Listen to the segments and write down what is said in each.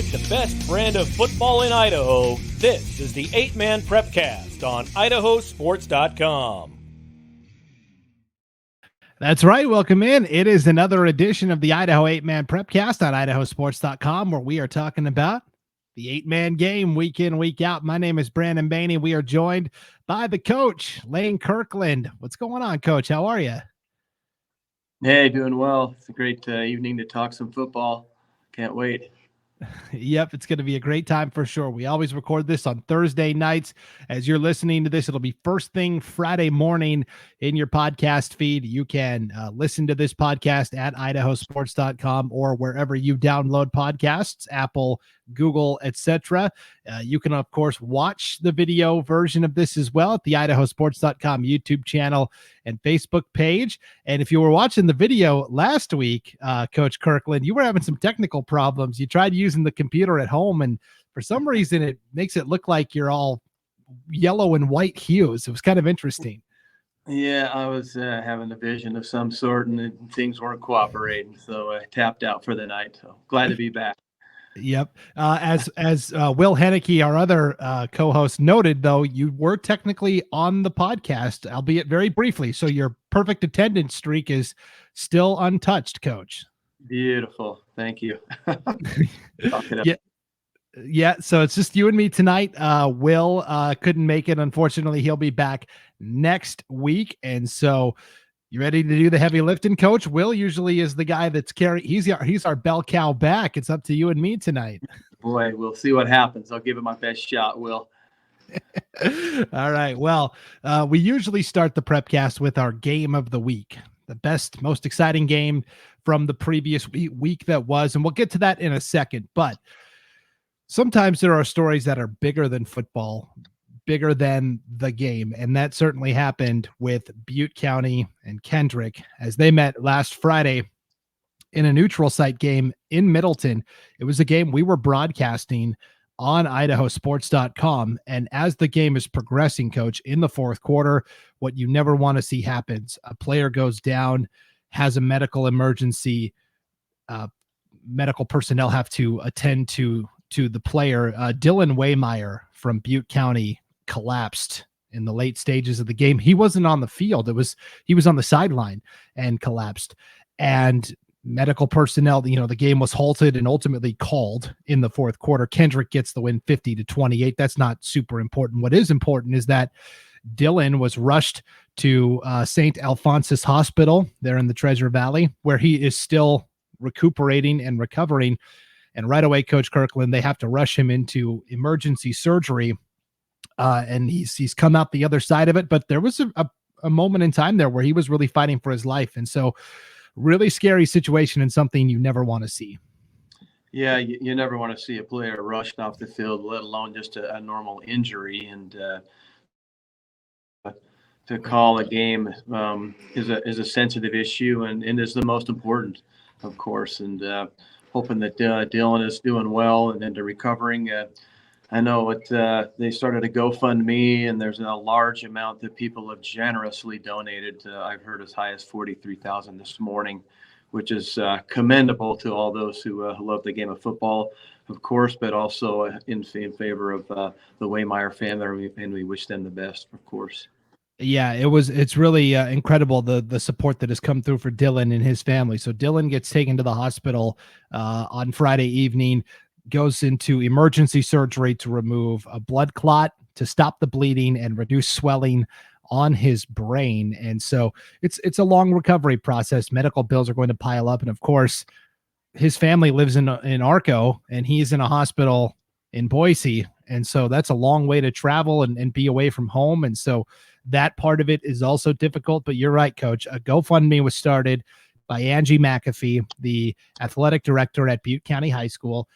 With the best brand of football in Idaho, this is the 8-Man Prepcast on IdahoSports.com. That's right. Welcome in. It is another edition of the Idaho 8-Man Prepcast on IdahoSports.com, where we are talking about the 8-man game week in, week out. My name is Brandon Bainey. We are joined by the coach, Lane Kirkland. What's going on, Coach? How are you? Hey, doing well. It's a great evening to talk some football. Can't wait. Yep, it's going to be a great time for sure. We always record this on Thursday nights. As you're listening to this, it'll be first thing Friday morning in your podcast feed. You can listen to this podcast at IdahoSports.com or wherever you download podcasts, Apple, Google, etc. You can, of course, watch the video version of this as well at the IdahoSports.com YouTube channel and Facebook page. And if you were watching the video last week, Coach Kirkland, you were having some technical problems. You tried using the computer at home, and for some reason, it makes it look like you're all yellow and white hues. It was kind of interesting. Yeah, I was having a vision of some sort, and things weren't cooperating, so I tapped out for the night. So glad to be back. Yep. As Will Henneke, our other co-host, noted, though, you were technically on the podcast, albeit very briefly. So your perfect attendance streak is still untouched, Coach. Beautiful. Thank you. Yeah. So it's just you and me tonight. Will couldn't make it. Unfortunately, he'll be back next week. And so you ready to do the heavy lifting, Coach? Will usually is the guy that's carrying. He's our bell cow back. It's up to you and me tonight. Boy, we'll see what happens. I'll give it my best shot, Will. All right. Well, we usually start the Prepcast with our game of the week, the best, most exciting game from the previous week that was, and we'll get to that in a second. But sometimes there are stories that are bigger than football, bigger than the game. And that certainly happened with Butte County and Kendrick as they met last Friday in a neutral site game in Middleton. It was a game we were broadcasting on IdahoSports.com. And as the game is progressing, Coach, in the fourth quarter, what you never want to see happens. A player goes down, has a medical emergency. Medical personnel have to attend to the player. Dillon Waymire from Butte County collapsed in the late stages of the game. He wasn't on the field. He was on the sideline and collapsed. And medical personnel, the game was halted and ultimately called in the fourth quarter. Kendrick gets the win 50-28. That's not super important. What is important is that Dillon was rushed to St. Alphonsus Hospital there in the Treasure Valley, where he is still recuperating and recovering. And right away, Coach Kirkland, they have to rush him into emergency surgery. And he's come out the other side of it. But there was a moment in time there where he was really fighting for his life. And so really scary situation and something you never want to see. Yeah, you never want to see a player rushed off the field, let alone just a normal injury. And to call a game is a sensitive issue and is the most important, of course. And hoping that Dillon is doing well and into recovering. I know they started a GoFundMe, and there's a large amount that people have generously donated. I've heard as high as $43,000 this morning, which is commendable to all those who love the game of football, of course, but also in favor of the Waymire family, and we wish them the best, of course. Yeah, it's really incredible the support that has come through for Dillon and his family. So Dillon gets taken to the hospital on Friday evening, goes into emergency surgery to remove a blood clot to stop the bleeding and reduce swelling on his brain. And so it's a long recovery process. Medical bills are going to pile up. And of course, his family lives in Arco, and he's in a hospital in Boise. And so that's a long way to travel and be away from home. And so that part of it is also difficult. But you're right, Coach. A GoFundMe was started by Angie McAfee, the athletic director at Butte County High School.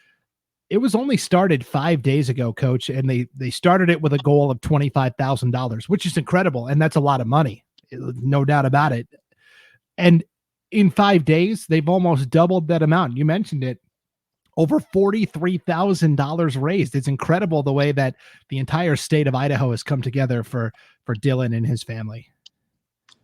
It was only started 5 days ago, Coach, and they started it with a goal of $25,000, which is incredible, and that's a lot of money, no doubt about it. And in 5 days, they've almost doubled that amount. You mentioned it, over $43,000 raised. It's incredible the way that the entire state of Idaho has come together for Dillon and his family.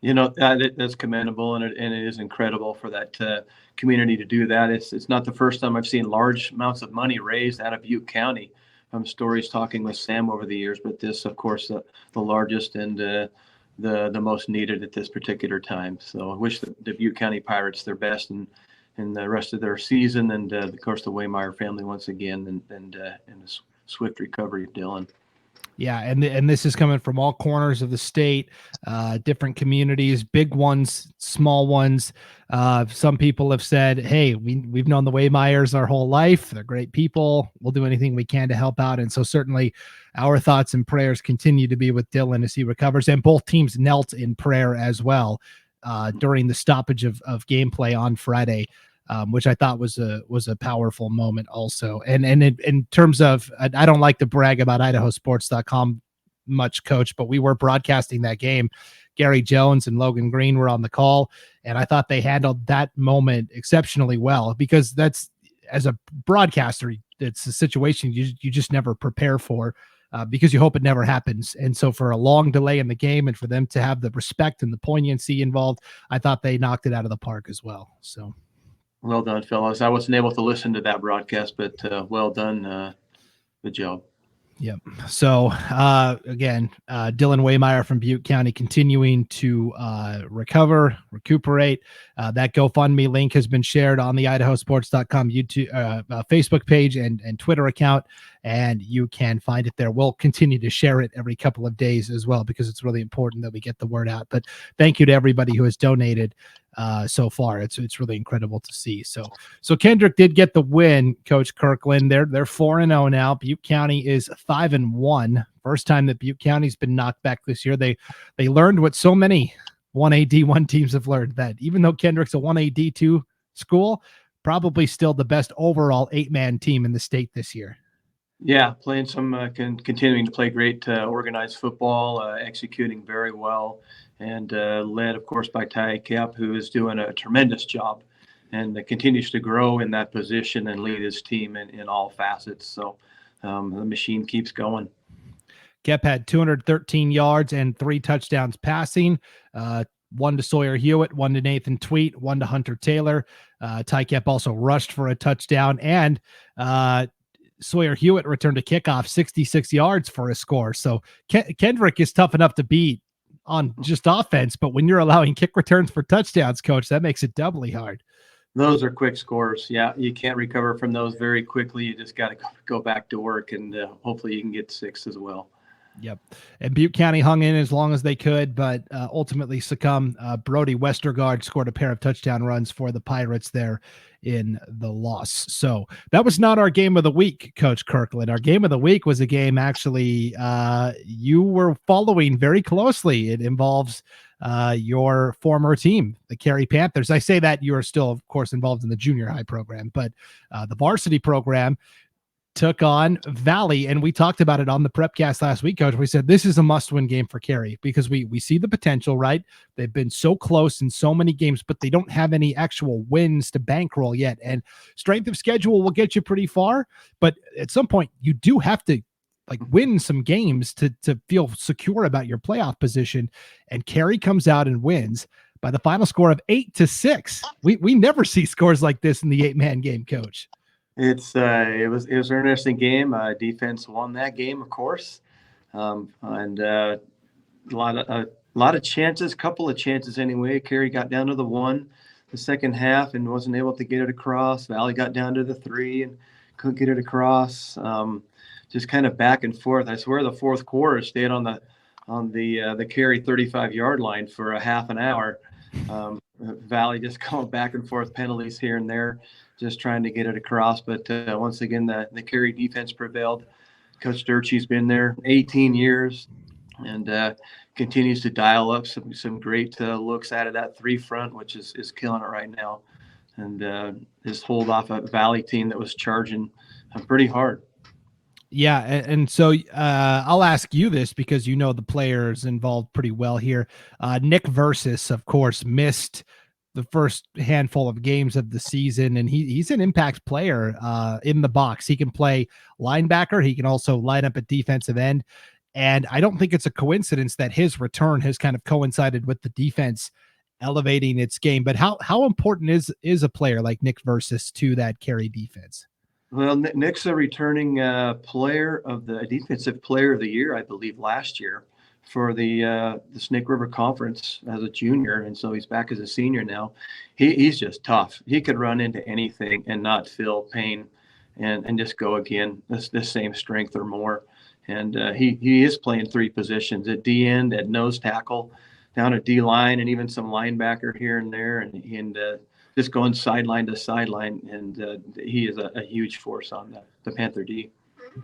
That's commendable, and it is incredible for that community to do that. It's not the first time I've seen large amounts of money raised out of Butte County from stories talking with Sam over the years, but this, of course, the largest and the most needed at this particular time. So I wish the Butte County Pirates their best in the rest of their season, and of course the Waymire family once again, and a swift recovery of Dillon. Yeah, and this is coming from all corners of the state, different communities, big ones, small ones. Some people have said, "Hey, we've known the Waymires our whole life. They're great people. We'll do anything we can to help out." And so certainly, our thoughts and prayers continue to be with Dillon as he recovers. And both teams knelt in prayer as well during the stoppage of gameplay on Friday. Which I thought was a powerful moment also. And in terms of, I don't like to brag about IdahoSports.com much, Coach, but we were broadcasting that game. Gary Jones and Logan Green were on the call, and I thought they handled that moment exceptionally well, because that's, as a broadcaster, it's a situation you just never prepare for. Because you hope it never happens. And so for a long delay in the game and for them to have the respect and the poignancy involved, I thought they knocked it out of the park as well. So well done, fellas. I wasn't able to listen to that broadcast, but well done. Good job. Yep. So again, Dillon Waymire from Butte County continuing to recuperate. That GoFundMe link has been shared on the IdahoSports.com YouTube, Facebook page and Twitter account, and you can find it there. We'll continue to share it every couple of days as well, because it's really important that we get the word out. But thank you to everybody who has donated so far. It's really incredible to see. So Kendrick did get the win, Coach Kirkland. They're 4-0 now. Butte County is 5-1. First time that Butte County's been knocked back this year. They learned what so many 1A D1 teams have learned, that even though Kendrick's a 1A D2 school, probably still the best overall 8-man team in the state this year. Yeah, playing some continuing to play great organized football, executing very well, and led, of course, by Ty Cap, who is doing a tremendous job and continues to grow in that position and lead his team in all facets. So the machine keeps going. Kep had 213 yards and 3 touchdowns passing, 1 to Sawyer Hewitt, 1 to Nathan Tweet, 1 to Hunter Taylor. Ty Kep also rushed for a touchdown, and Sawyer Hewitt returned a kickoff, 66 yards for a score. So Kendrick is tough enough to beat on just offense, but when you're allowing kick returns for touchdowns, Coach, that makes it doubly hard. Those are quick scores. Yeah, you can't recover from those very quickly. You just got to go back to work, and hopefully you can get 6 as well. Yep. And Butte County hung in as long as they could, but ultimately succumbed. Brody Westergaard scored a pair of touchdown runs for the Pirates there in the loss. So that was not our game of the week, Coach Kirkland. Our game of the week was a game actually you were following very closely. It involves your former team, the Carey Panthers. I say that you are still, of course, involved in the junior high program, but the varsity program took on Valley, and we talked about it on the Prepcast last week, Coach. We said this is a must-win game for Carey because we see the potential, right? They've been so close in so many games, but they don't have any actual wins to bankroll yet. And strength of schedule will get you pretty far, but at some point you do have to win some games to feel secure about your playoff position. And Carey comes out and wins by the final score of 8-6. We never see scores like this in the 8-man game, Coach. It was an interesting game. Defense won that game, of course, and a lot of chances, couple of chances anyway. Carey got down to the 1 the second half and wasn't able to get it across. Valley got down to the 3 and couldn't get it across. Just kind of back and forth. I swear the fourth quarter stayed on the Carey 35-yard line for a half an hour. Valley just going back and forth, penalties here and there, just trying to get it across. But once again, the Carey defense prevailed. Coach Dietrich's been there 18 years and continues to dial up some great looks out of that 3 front, which is killing it right now. And just hold off a Valley team that was charging pretty hard. Yeah, and so I'll ask you this because you know the players involved pretty well here. Nick Versus, of course, missed the first handful of games of the season, and he's an impact player in the box. He can play linebacker. He can also line up at defensive end. And I don't think it's a coincidence that his return has kind of coincided with the defense elevating its game. But how important is a player like Nick Versus to that Carey defense? Well, Nick's a returning defensive player of the year, I believe, last year for the Snake River Conference as a junior, and so he's back as a senior now. He's just tough. He could run into anything and not feel pain, and just go again the same strength or more. And he is playing three positions: at D end, at nose tackle, down at D line, and even some linebacker here and there, and just going sideline to sideline. And he is a huge force on the Panther D.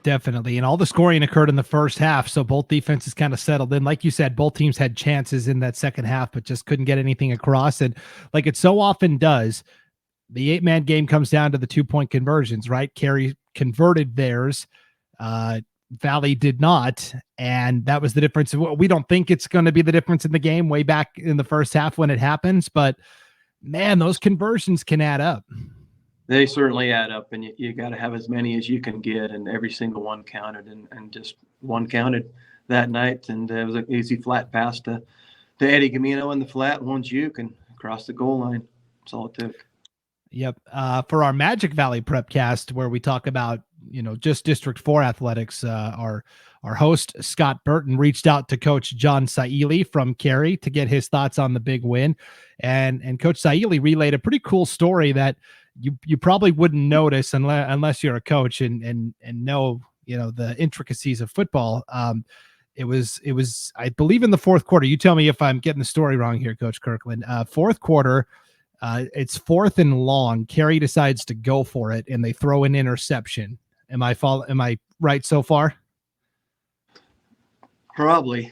Definitely. And all the scoring occurred in the first half. So both defenses kind of settled in. Like you said, both teams had chances in that second half, but just couldn't get anything across. And like it so often does, the 8-man game comes down to the 2-point conversions, right? Carey converted theirs. Valley did not. And that was the difference. We don't think it's going to be the difference in the game way back in the first half when it happens, but man, those conversions can add up. They certainly add up, and you got to have as many as you can get, and every single one counted, and just one counted that night. And it was an easy flat pass to Eddie Gamino in the flat, one juke, and across the goal line. That's all it took. Yep. For our Magic Valley Prepcast, where we talk about, just District 4 athletics, our host, Scott Burton, reached out to Coach John Saili from Carey to get his thoughts on the big win. And Coach Saili relayed a pretty cool story that you probably wouldn't notice unless you're a coach and know, the intricacies of football. It was, I believe, in the fourth quarter. You tell me if I'm getting the story wrong here, Coach Kirkland. Fourth quarter, it's 4th and long. Carey decides to go for it, and they throw an interception. Am I right so far? Probably.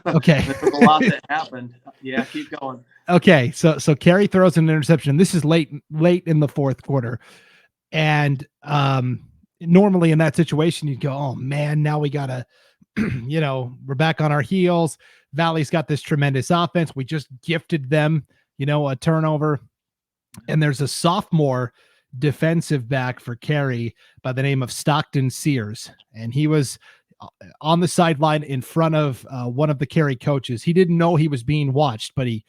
Okay. There's a lot that happened. Yeah, keep going. Okay, so Carey throws an interception. This is late in the fourth quarter, and normally in that situation you'd go, "Oh man, now we gotta, we're back on our heels." Valley's got this tremendous offense. We just gifted them, a turnover, and there's a sophomore defensive back for Carey by the name of Stockton Sears, and he was on the sideline in front of one of the Carey coaches. He didn't know he was being watched, but he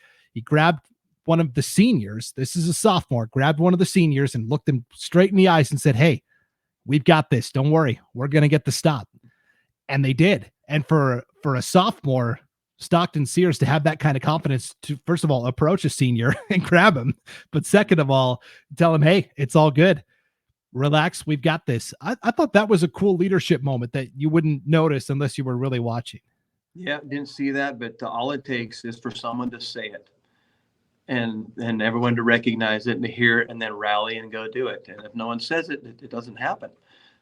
grabbed one of the seniors. This is a sophomore, grabbed one of the seniors and looked him straight in the eyes and said, "Hey, we've got this. Don't worry. We're going to get the stop." And they did. And for a sophomore, Stockton Sears, to have that kind of confidence to, first of all, approach a senior and grab him, but second of all, tell him, "Hey, it's all good. Relax. We've got this." I thought that was a cool leadership moment that you wouldn't notice unless you were really watching. Yeah, didn't see that, but all it takes is for someone to say it, and everyone to recognize it and to hear it, and then rally and go do it. And if no one says it, it doesn't happen.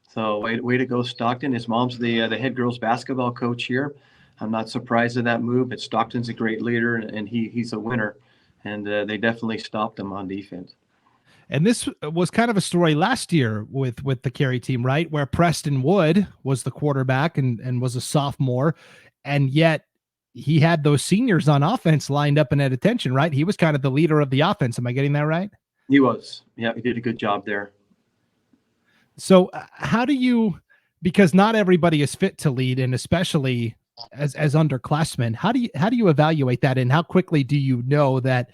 So way to go, Stockton. His mom's the head girls basketball coach here. I'm not surprised at that move, but Stockton's a great leader, and he's a winner, and they definitely stopped him on defense. And this was kind of a story last year with the Carey team, right? Where Preston Wood was the quarterback and was a sophomore, and yet he had those seniors on offense lined up and at attention, right? He was kind of the leader of the offense. Am I getting that right? He was. Yeah, he did a good job there. So how do you, because not everybody is fit to lead, and especially as underclassmen, how do you evaluate that, and how quickly do you know that,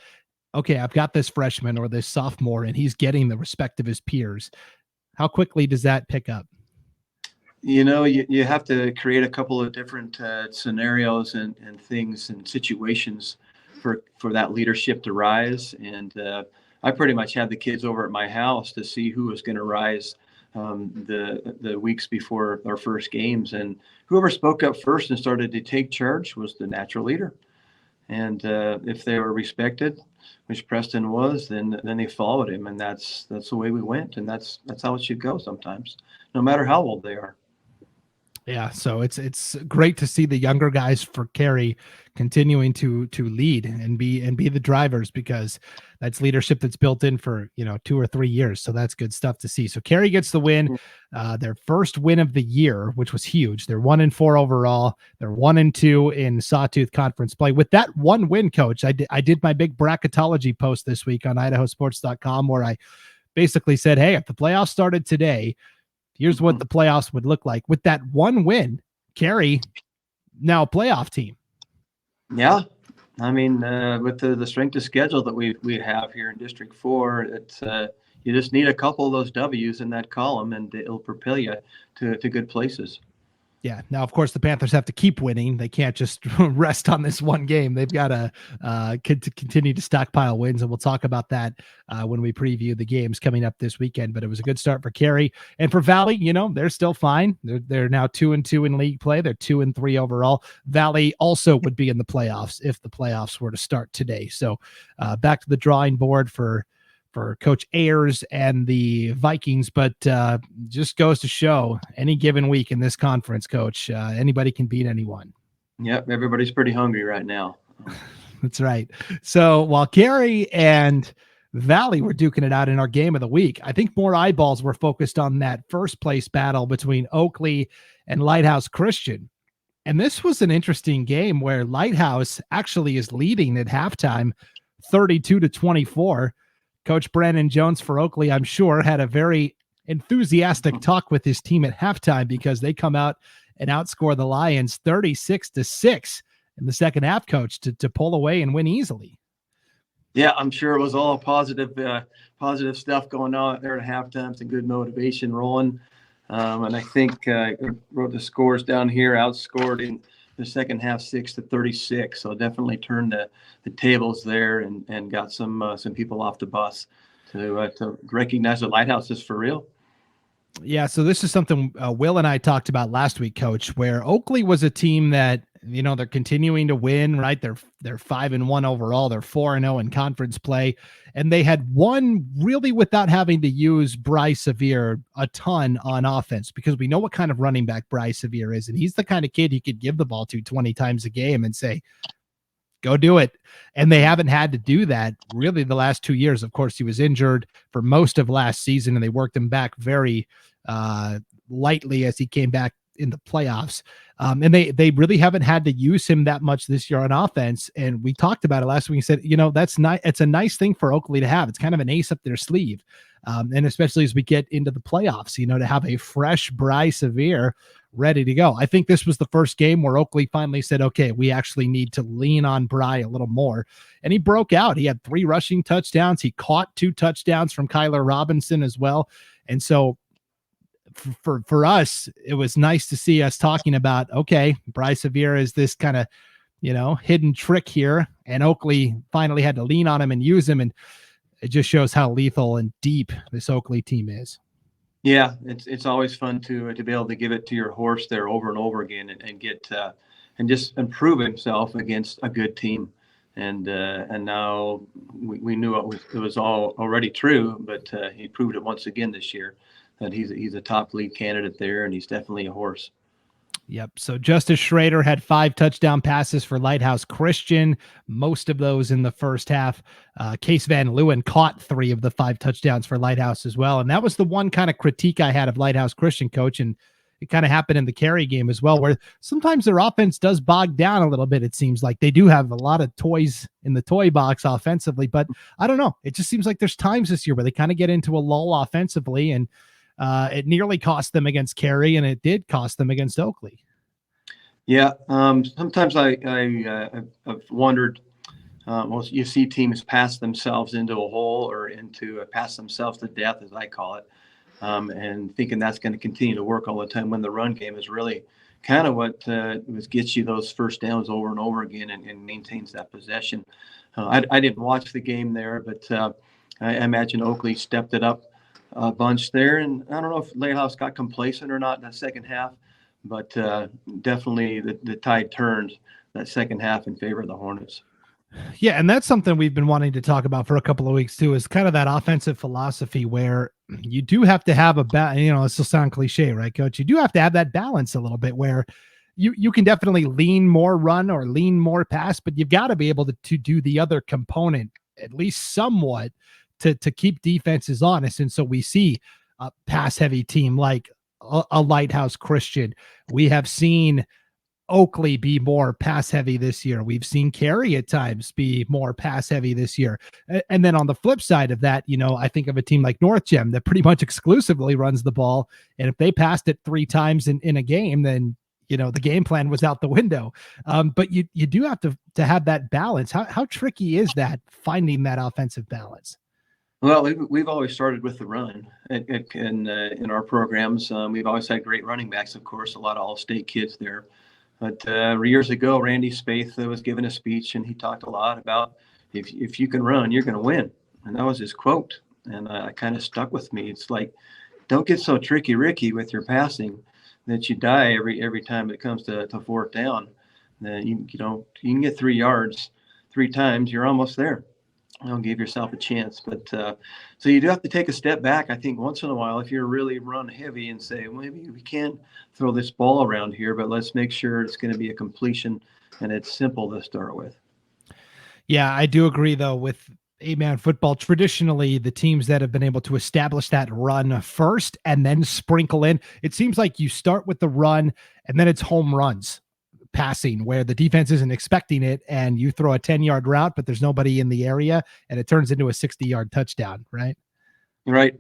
okay, I've got this freshman or this sophomore and he's getting the respect of his peers? How quickly does that pick up? You have to create a couple of different scenarios and things and situations for that leadership to rise. And I pretty much had the kids over at my house to see who was going to rise the weeks before our first games. And whoever spoke up first and started to take charge was the natural leader. And if they were respected, which Preston was, then they followed him, and that's the way we went, and that's how it should go sometimes, no matter how old they are. Yeah, so it's great to see the younger guys for Carey continuing to lead and be the drivers, because that's leadership that's built in for 2 or 3 years. So that's good stuff to see. So Carey gets the win, their first win of the year, which was huge. They're 1-4 overall. They're 1-2 in Sawtooth Conference play. With that one win, Coach, I did my big bracketology post this week on IdahoSports.com, where I basically said, hey, if the playoffs started today, here's what the playoffs would look like. With that one win, Carey now a playoff team. Yeah. I mean, with the strength of schedule that we have here in District 4, it's you just need a couple of those W's in that column, and it'll propel you to good places. Yeah. Now, of course, the Panthers have to keep winning. They can't just rest on this one game. They've got to continue to stockpile wins, and we'll talk about that when we preview the games coming up this weekend. But it was a good start for Carey, and for Valley. They're still fine. They're now 2-2 in league play. They're 2-3 overall. Valley also would be in the playoffs if the playoffs were to start today. So back to the drawing board for Coach Ayers and the Vikings, but just goes to show any given week in this conference, Coach, anybody can beat anyone. Yep, everybody's pretty hungry right now. That's right. So while Carey and Valley were duking it out in our game of the week, I think more eyeballs were focused on that first place battle between Oakley and Lighthouse Christian. And this was an interesting game where Lighthouse actually is leading at halftime, 32-24. Coach Brandon Jones for Oakley, I'm sure, had a very enthusiastic talk with his team at halftime because they come out and outscore the Lions 36-6 in the second half, Coach, to pull away and win easily. Yeah, I'm sure it was all positive stuff going on there at halftime. Some good motivation rolling. And I think I wrote the scores down here, outscored in the second half 6-36. So definitely turned the tables there and got some people off the bus to recognize the Lighthouse is for real. Yeah, so this is something Will and I talked about last week, Coach, where Oakley was a team that, they're continuing to win, right? They're 5-1 overall. They're 4-0 in conference play. And they had won really without having to use Bryce Severe a ton on offense, because we know what kind of running back Bryce Severe is. And he's the kind of kid you could give the ball to 20 times a game and say, go do it. And they haven't had to do that really the last 2 years. Of course, he was injured for most of last season, and they worked him back very lightly as he came back in the playoffs. And they really haven't had to use him that much this year on offense. And we talked about it last week. We said, that's not, it's a nice thing for Oakley to have. It's kind of an ace up their sleeve. And especially as we get into the playoffs, to have a fresh Bryce Severe ready to go. I think this was the first game where Oakley finally said, okay, we actually need to lean on Bry a little more. And he broke out. He had 3 rushing touchdowns. He caught 2 touchdowns from Kyler Robinson as well. And so for us, it was nice to see us talking about, okay, Bryce Severe is this kind of, hidden trick here. And Oakley finally had to lean on him and use him. And it just shows how lethal and deep this Oakley team is. Yeah, it's always fun to be able to give it to your horse there over and over again and get and just improve himself against a good team. And now we knew it was all already true, but he proved it once again this year that he's a top league candidate there, and he's definitely a horse. Yep. So Justice Schrader had 5 touchdown passes for Lighthouse Christian, most of those in the first half. Case Van Leeuwen caught 3 of the 5 touchdowns for Lighthouse as well. And that was the one kind of critique I had of Lighthouse Christian, Coach. And it kind of happened in the Carey game as well, where sometimes their offense does bog down a little bit. It seems like they do have a lot of toys in the toy box offensively, but I don't know. It just seems like there's times this year where they kind of get into a lull offensively, and it nearly cost them against Carey, and it did cost them against Oakley. Yeah, sometimes I've wondered. Well, you see teams pass themselves into a hole or pass themselves to death, as I call it, and thinking that's going to continue to work all the time when the run game is really kind of what gets you those first downs over and over again and maintains that possession. I didn't watch the game there, but I imagine Oakley stepped it up a bunch there, and I don't know if Lighthouse got complacent or not in the second half, but definitely the tide turned that second half in favor of the Hornets. Yeah, and that's something we've been wanting to talk about for a couple of weeks too, is kind of that offensive philosophy where you do have to have this will sound cliche, right, Coach? You do have to have that balance a little bit where you can definitely lean more run or lean more pass, but you've got to be able to do the other component at least somewhat to keep defenses honest. And so we see a pass heavy team like a Lighthouse Christian. We have seen Oakley be more pass heavy this year. We've seen Carey at times be more pass heavy this year. And then on the flip side of that, I think of a team like North Gem that pretty much exclusively runs the ball. And if they passed it 3 times in a game, then the game plan was out the window. But you do have to have that balance. How tricky is that, finding that offensive balance? Well, we've always started with the run in our programs. We've always had great running backs, of course, a lot of all-state kids there. But years ago, Randy Spaeth was giving a speech, and he talked a lot about if you can run, you're going to win. And that was his quote. And kind of stuck with me. It's like, don't get so tricky, Ricky, with your passing that you die every time it comes to fourth down. You can get 3 yards 3 times, you're almost there. Give yourself a chance. But so you do have to take a step back, I think, once in a while if you're really run heavy and say, well, maybe we can throw this ball around here, but let's make sure it's going to be a completion and it's simple to start with. Yeah, I do agree, though, with 8-man football. Traditionally, the teams that have been able to establish that run first and then sprinkle in, it seems like you start with the run and then it's home runs passing where the defense isn't expecting it, and you throw a 10-yard route, but there's nobody in the area, and it turns into a 60-yard touchdown, right? Right.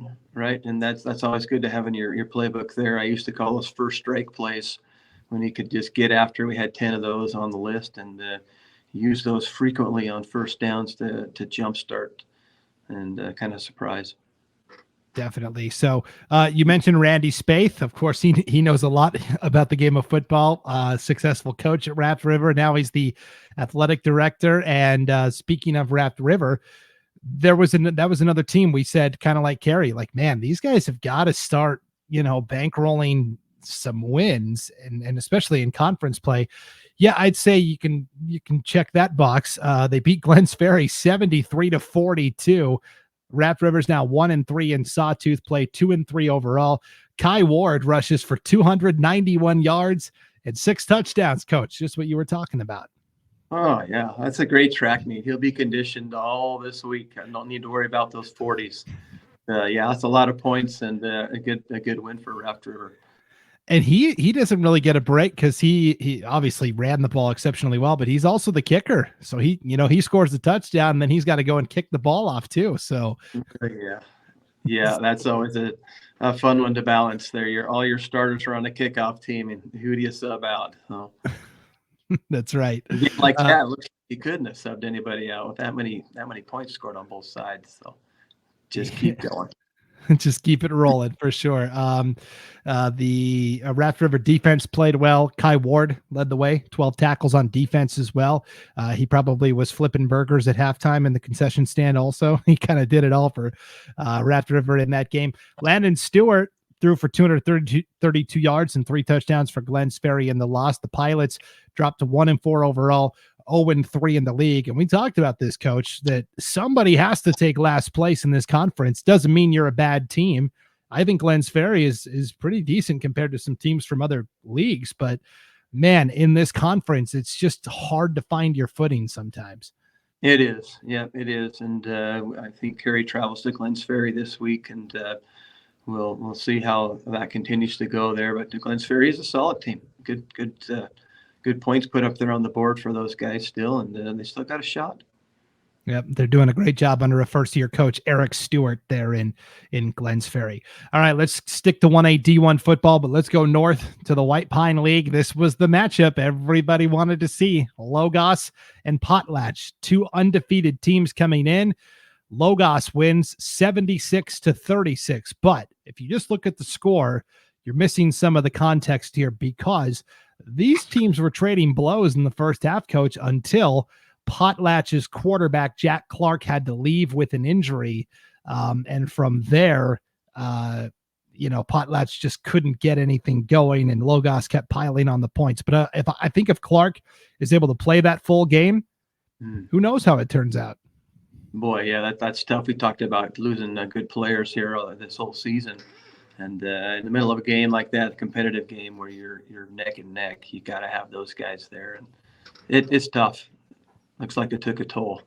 And that's always good to have in your playbook there. I used to call those first strike plays when you could just get after. We had 10 of those on the list, and use those frequently on first downs to jumpstart and kind of surprise. Definitely. So you mentioned Randy Spaeth. Of course, he knows a lot about the game of football. Successful coach at Raft River. Now he's the athletic director. And speaking of Raft River, that was another team we said, kind of like Carey, like, man, these guys have got to start, bankrolling some wins, and especially in conference play. Yeah, I'd say you can check that box. They beat Glens Ferry 73-42. Raft River's now 1-3 in Sawtooth play, 2-3 overall. Kai Ward rushes for 291 yards and 6 touchdowns, Coach. Just what you were talking about. Oh, yeah. That's a great track meet. He'll be conditioned all this week. I don't need to worry about those 40s. Yeah, that's a lot of points and a good win for Raft River. And he doesn't really get a break because he obviously ran the ball exceptionally well, but he's also the kicker. So he scores the touchdown, and then he's got to go and kick the ball off too. So yeah, that's always a fun one to balance there. All your starters are on the kickoff team, and who do you sub out? So. That's right. Like that, it looks like he couldn't have subbed anybody out with that many points scored on both sides. So just keep going. Just keep it rolling for sure. The Raft River defense played well. Kai Ward led the way, 12 tackles on defense as well. He probably was flipping burgers at halftime in the concession stand also. He kind of did it all for Raft River in that game. Landon Stewart threw for 232 yards and 3 touchdowns for Glens Ferry in the loss. The Pilots dropped to 1-4 overall. 0-3 in the league. And we talked about this, Coach, that somebody has to take last place in this conference. Doesn't mean you're a bad team. I think Glens Ferry is pretty decent compared to some teams from other leagues, but man, in this conference, it's just hard to find your footing sometimes. It is. Yeah, it is. And I think Carey travels to Glens Ferry this week, and we'll see how that continues to go there. But Glens Ferry is a solid team. Good points put up there on the board for those guys still, and they still got a shot. Yep, they're doing a great job under a first-year coach, Eric Stewart, there in Glens Ferry. All right, let's stick to 1A D1 football, but let's go north to the White Pine League. This was the matchup everybody wanted to see. Logos and Potlatch, 2 undefeated teams coming in. Logos wins 76-36, but if you just look at the score, you're missing some of the context here because these teams were trading blows in the first half, Coach, until Potlatch's quarterback, Jack Clark, had to leave with an injury. And from there, Potlatch just couldn't get anything going, and Logos kept piling on the points. But if Clark is able to play that full game, who knows how it turns out? Boy, yeah, that's tough. We talked about losing good players here this whole season. And in the middle of a game like that, a competitive game where you're neck and neck, you got to have those guys there. And it's tough. Looks like it took a toll.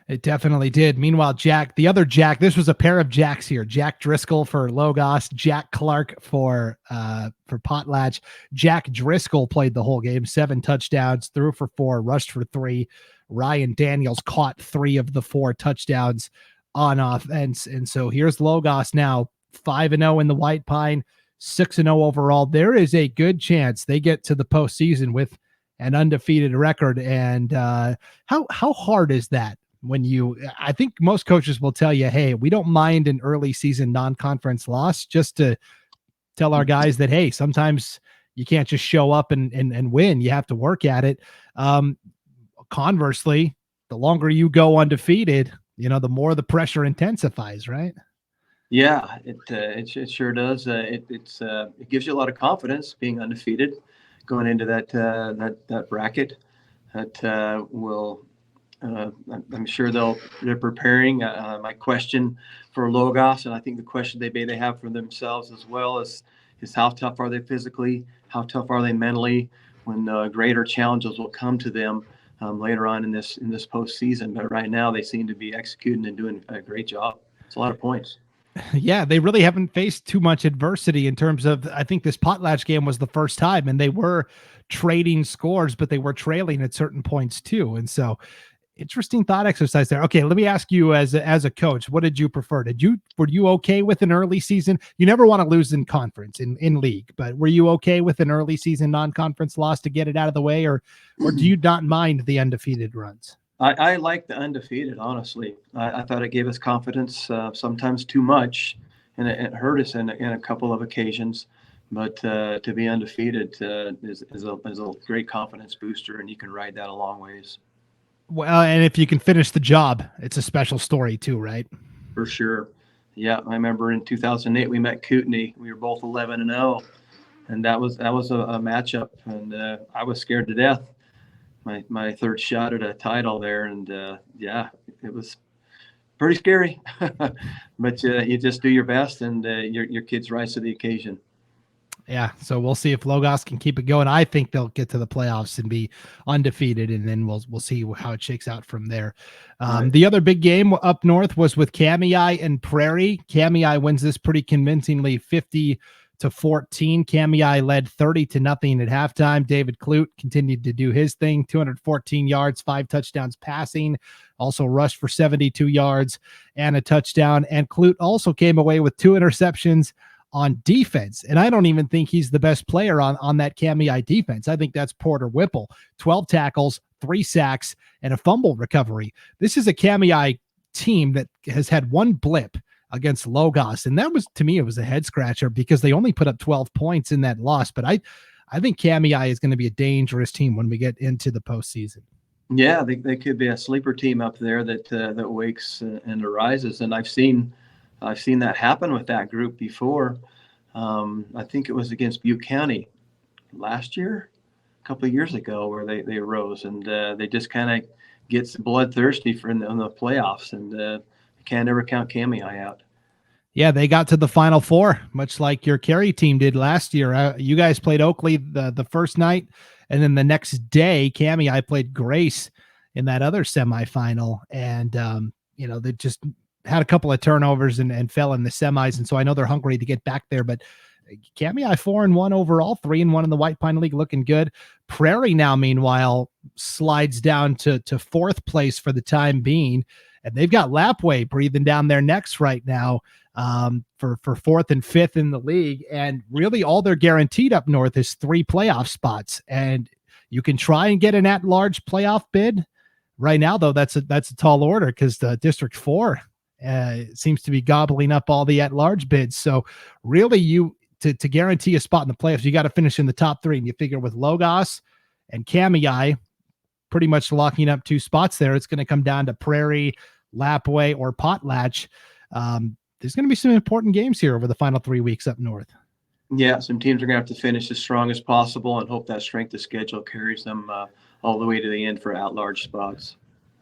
It definitely did. Meanwhile, the other Jack, this was a pair of Jacks here. Jack Driscoll for Logos, Jack Clark for Potlatch. Jack Driscoll played the whole game, 7 touchdowns, threw for 4, rushed for 3. Ryan Daniels caught 3 of the 4 touchdowns on offense. And so here's Logos now, 5-0 in the White Pine, 6-0 overall. There is a good chance they get to the postseason with an undefeated record. And how hard is that? I think most coaches will tell you, hey, we don't mind an early season non-conference loss, just to tell our guys that, hey, sometimes you can't just show up and win. You have to work at it. Conversely, the longer you go undefeated, the more the pressure intensifies, right? Yeah, it sure does. It gives you a lot of confidence being undefeated going into that bracket. That will. I'm sure they're preparing. My question for Logos, and I think the question they have for themselves as well is how tough are they physically? How tough are they mentally? When greater challenges will come to them later on in this postseason. But right now they seem to be executing and doing a great job. It's a lot of points. Yeah, they really haven't faced too much adversity in terms of, I think this potlatch game was the first time, and they were trading scores, but they were trailing at certain points too. And so interesting thought exercise there. Okay, let me ask you as a coach, what did you prefer? Were you okay with an early season? You never want to lose in conference in league, but were you okay with an early season non-conference loss to get it out of the way, or do you not mind the undefeated runs? I like the undefeated, honestly. I thought it gave us confidence, sometimes too much, and it hurt us in a couple of occasions. But to be undefeated is a great confidence booster, and you can ride that a long ways. Well, and if you can finish the job, it's a special story too, right? For sure. Yeah, I remember in 2008 we met Kootenai. We were both 11-0, and that was a matchup, and I was scared to death. My third shot at a title there, and yeah, it was pretty scary. But you just do your best, and your kids rise to the occasion. Yeah, so we'll see if Logos can keep it going. I think they'll get to the playoffs and be undefeated, and then we'll see how it shakes out from there. Right. The other big game up north was with Kamiah and Prairie. Kamiah wins this pretty convincingly, 50-14. Kamiah led 30-0 at halftime. David Clute continued to do his thing, 214 yards, 5 touchdowns passing, also rushed for 72 yards and a touchdown. And Clute also came away with 2 interceptions on defense. And I don't even think he's the best player on that Kamiah defense. I think that's Porter Whipple, 12 tackles, 3 sacks, and a fumble recovery. This is a Kamiah team that has had one blip against Logos. And that was, to me, it was a head scratcher because they only put up 12 points in that loss. But I think Kamiah is going to be a dangerous team when we get into the postseason. Yeah, they could be a sleeper team up there that wakes and arises. And I've seen that happen with that group before. I think it was against Butte County last year, a couple of years ago, where they rose, and they just kind of gets bloodthirsty in the playoffs, and can't ever count Kamiah out. Yeah, they got to the Final Four, much like your Carey team did last year. You guys played Oakley the first night, and then the next day, Kamiah played Grace in that other semifinal, and they just had a couple of turnovers and fell in the semis. And so I know they're hungry to get back there, but Kamiah 4-1 overall, 3-1 in the White Pine League, looking good. Prairie now, meanwhile, slides down to 4th place for the time being. And they've got Lapway breathing down their necks right now for 4th and 5th in the league. And really all they're guaranteed up north is 3 playoff spots. And you can try and get an at-large playoff bid. Right now, though, that's a tall order because the District 4 seems to be gobbling up all the at-large bids. So really, to guarantee a spot in the playoffs, you got to finish in the top 3. And you figure with Logos and Kamiah pretty much locking up 2 spots there, it's going to come down to Prairie, Lapway, or Potlatch. There's going to be some important games here over the final 3 weeks up north. Yeah, some teams are going to have to finish as strong as possible and hope that strength of schedule carries them all the way to the end for at-large spots.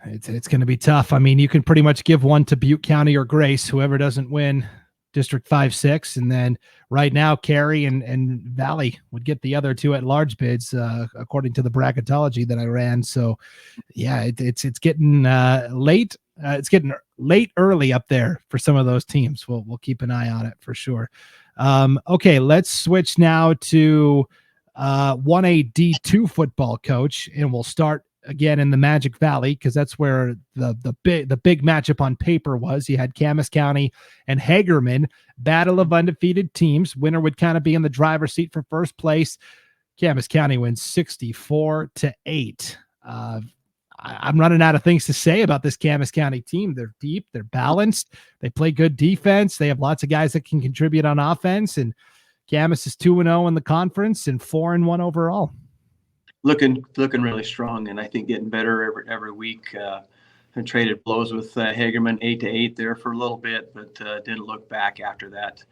It's going to be tough. I mean, you can pretty much give one to Butte County or Grace, whoever doesn't win District 5-6. And then right now, Carey and Valley would get the other 2 at-large bids, according to the bracketology that I ran. So, yeah, it's getting late. It's getting late early up there for some of those teams. We'll keep an eye on it for sure. Okay, let's switch now to 1A D2 football, coach, and we'll start again in the Magic Valley, because that's where the big matchup on paper was. You had Camas County and Hagerman, battle of undefeated teams. Winner would kind of be in the driver's seat for first place. Camas County wins 64-8. I'm running out of things to say about this Camas County team. They're deep, they're balanced, they play good defense, they have lots of guys that can contribute on offense, and Camas is 2-0 in the conference and 4-1 overall. Looking really strong, and I think getting better every week. I traded blows with Hagerman 8-8 there for a little bit, but didn't look back after that.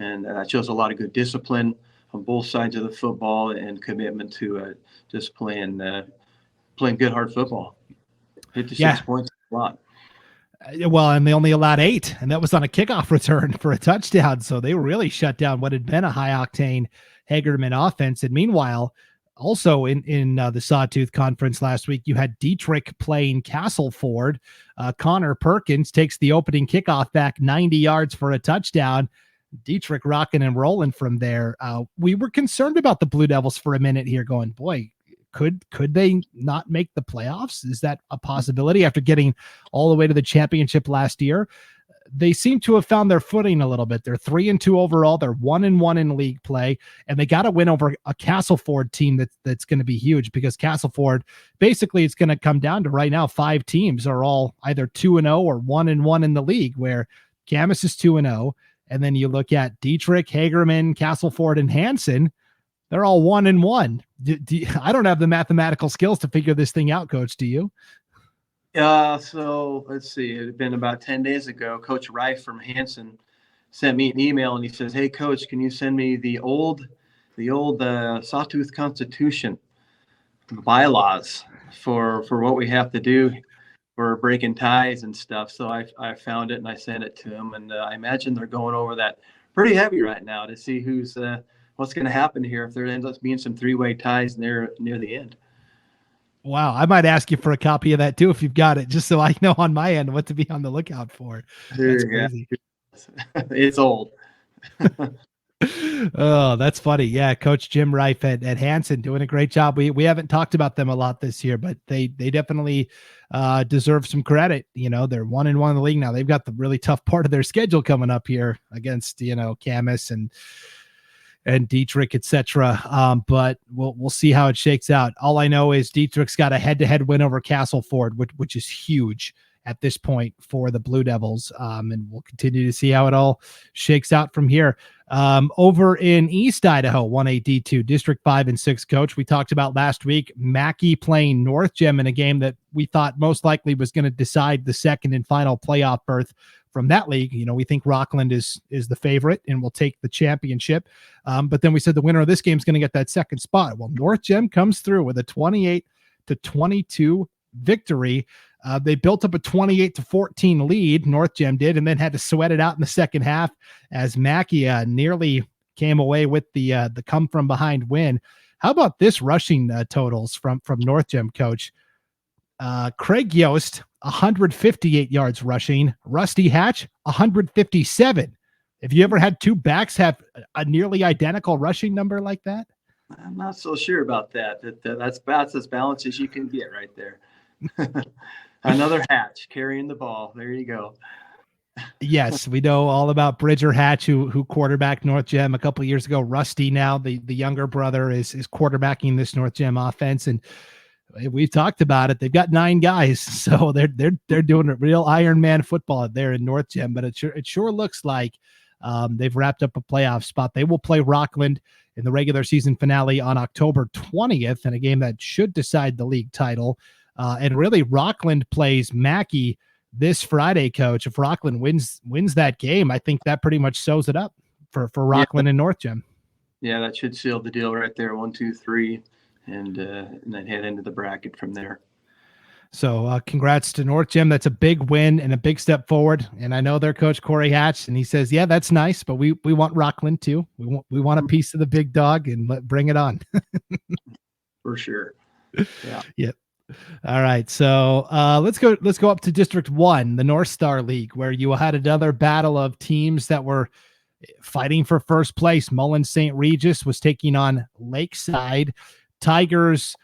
And that shows a lot of good discipline on both sides of the football and commitment to just playing good hard football. 56 points, a lot. Well, and they only allowed 8, and that was on a kickoff return for a touchdown. So they really shut down what had been a high octane Hagerman offense. And meanwhile, also in the Sawtooth Conference last week, you had Dietrich playing Castleford. Connor Perkins takes the opening kickoff back 90 yards for a touchdown. Dietrich rocking and rolling from there. We were concerned about the Blue Devils for a minute here, going, boy, could they not make the playoffs? Is that a possibility after getting all the way to the championship last year? They seem to have found their footing a little bit. They're 3-2 overall. They're 1-1 in league play, and they got to win over a Castleford team that's going to be huge, because Castleford, basically it's going to come down to right now 5 teams are all either 2-0 or 1-1 in the league, where Camas is 2-0. And then you look at Dietrich, Hagerman, Castleford, and Hanson. They're all 1-1. I don't have the mathematical skills to figure this thing out, Coach. Do you? So let's see. It had been about 10 days ago. Coach Reif from Hanson sent me an email, and he says, "Hey, Coach, can you send me the old Sawtooth Constitution bylaws for what we have to do for breaking ties and stuff?" So I found it and I sent it to him, and I imagine they're going over that pretty heavy right now to see what's going to happen here if there ends up being some 3-way ties near the end. Wow, I might ask you for a copy of that too if you've got it, just so I know on my end what to be on the lookout for. That's crazy. It's old. Oh, that's funny. Yeah, Coach Jim Reif at Hanson doing a great job. We haven't talked about them a lot this year, but they definitely deserve some credit. You know, they're 1-1 in the league now. They've got the really tough part of their schedule coming up here against, Camas and Dietrich, etc. But we'll see how it shakes out. All I know is Dietrich's got a head-to-head win over Castleford, which is huge at this point for the Blue Devils. And we'll continue to see how it all shakes out from here. Over in East Idaho, 1A D2, District 5 and 6, Coach. We talked about last week, Mackey playing North Gem in a game that we thought most likely was going to decide the second and final playoff berth from that league. We think Rockland is the favorite and will take the championship. But then we said the winner of this game is going to get that second spot. Well, North Gem comes through with a 28-22 victory. They built up a 28-14 lead, North Gem did, and then had to sweat it out in the second half as Mackey nearly came away with the come from behind win. How about this rushing totals from North Gem, Coach? Craig Yost, 158 yards rushing. Rusty Hatch, 157. Have you ever had two backs have a nearly identical rushing number like that? I'm not so sure about that. That's about as balanced as you can get right there. Another Hatch carrying the ball. There you go. Yes, we know all about Bridger Hatch, who quarterbacked North Gem a couple of years ago. Rusty now, the younger brother, is quarterbacking this North Gem offense, and we've talked about it. They've got 9 guys, so they're doing a real Iron Man football there in North Gem. But it sure looks like they've wrapped up a playoff spot. They will play Rockland in the regular season finale on October 20th in a game that should decide the league title. And really, Rockland plays Mackey this Friday, Coach. If Rockland wins that game, I think that pretty much sews it up for Rockland and North Gem. Yeah, that should seal the deal right there. 1, 2, 3. And then head into the bracket from there. So congrats to North Gem. That's a big win and a big step forward. And I know their coach, Corey Hatch, and he says, yeah, that's nice, but we want Rockland too. We want a piece of the big dog, and bring it on. For sure. Yeah. Yep. All right. So let's go up to District 1, the North Star League, where you had another battle of teams that were fighting for first place. Mullan St. Regis was taking on Lakeside. Tigers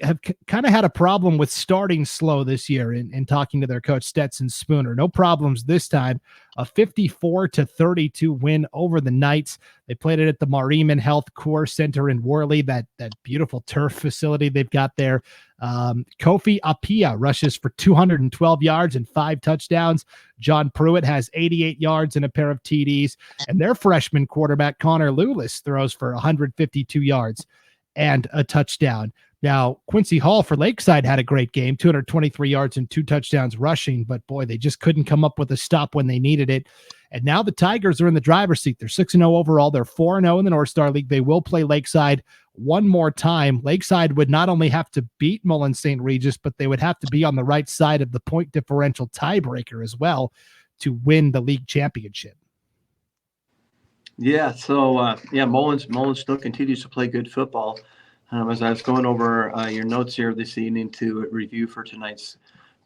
have kind of had a problem with starting slow this year in talking to their coach, Stetson Spooner. No problems this time. A 54-32 win over the Knights. They played it at the Mariman Health Core Center in Worley, that beautiful turf facility they've got there. Kofi Apia rushes for 212 yards and 5 touchdowns. John Pruitt has 88 yards and a pair of TDs. And their freshman quarterback, Connor Lewis, throws for 152 yards and a touchdown. Now, Quincy Hall for Lakeside had a great game, 223 yards and 2 touchdowns rushing, but boy, they just couldn't come up with a stop when they needed it. And now the Tigers are in the driver's seat. They're 6-0 overall. They're 4-0 in the North Star League. They will play Lakeside one more time. Lakeside would not only have to beat Mullan St. Regis, but they would have to be on the right side of the point differential tiebreaker as well to win the league championship. Yeah, so Mullan still continues to play good football. As I was going over your notes here this evening to review for tonight's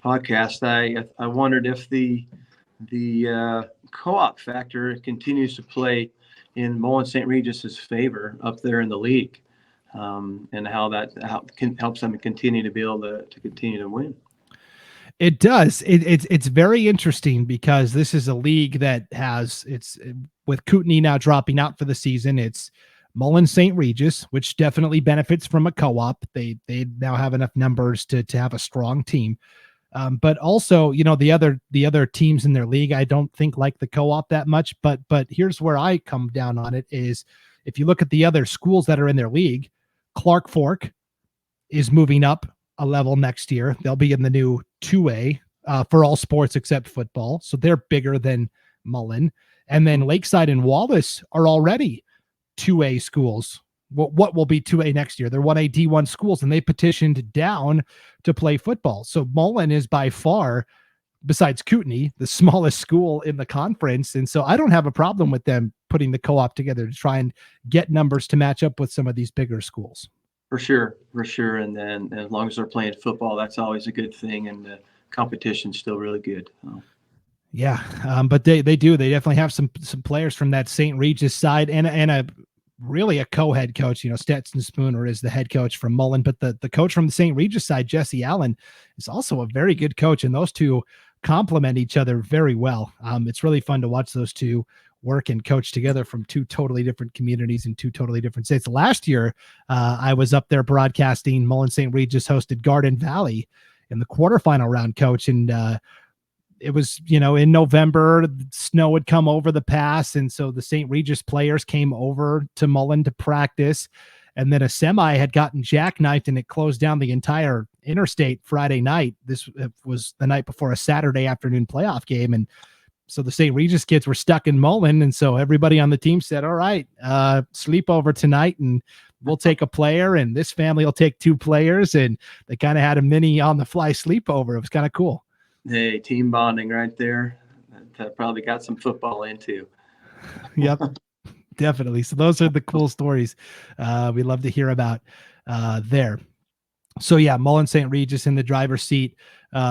podcast, I wondered if the co-op factor continues to play in Mullan St. Regis's favor up there in the league, and how that helps them continue to be able to continue to win. It does. It's very interesting because this is a league that has, it's with Kootenai now dropping out for the season. It's Mullan St. Regis, which definitely benefits from a co-op. They now have enough numbers to have a strong team. But also, the other teams in their league, I don't think like the co-op that much. But here's where I come down on it is if you look at the other schools that are in their league, Clark Fork is moving up a level next year. They'll be in the new 2A for all sports except football. So they're bigger than Mullan. And then Lakeside and Wallace are already 2A schools. What will be 2A next year? They're 1A D1 schools, and they petitioned down to play football. So Mullan is by far, besides Kootenai, the smallest school in the conference. And so I don't have a problem with them putting the co-op together to try and get numbers to match up with some of these bigger schools. For sure. And then as long as they're playing football, that's always a good thing. And the competition's still really good. Yeah. But they definitely have some players from that St. Regis side and a really a co-head coach. Stetson Spooner is the head coach from Mullan, but the coach from the St. Regis side, Jesse Allen, is also a very good coach. And those two complement each other very well. It's really fun to watch those two work and coach together from two totally different communities in two totally different states. Last year, I was up there broadcasting. Mullan St. Regis hosted Garden Valley in the quarterfinal round, coach. And it was, in November, snow had come over the pass. And so the St. Regis players came over to Mullan to practice. And then a semi had gotten jackknifed and it closed down the entire interstate Friday night. This was the night before a Saturday afternoon playoff game. And so the St. Regis kids were stuck in Mullan. And so everybody on the team said, all right, sleep over tonight and we'll take a player and this family will take 2 players. And they kind of had a mini on the fly sleepover. It was kind of cool. Hey, team bonding right there. That probably got some football into. Yep, definitely. So those are the cool stories we love to hear about there. So yeah, Mullan St. Regis in the driver's seat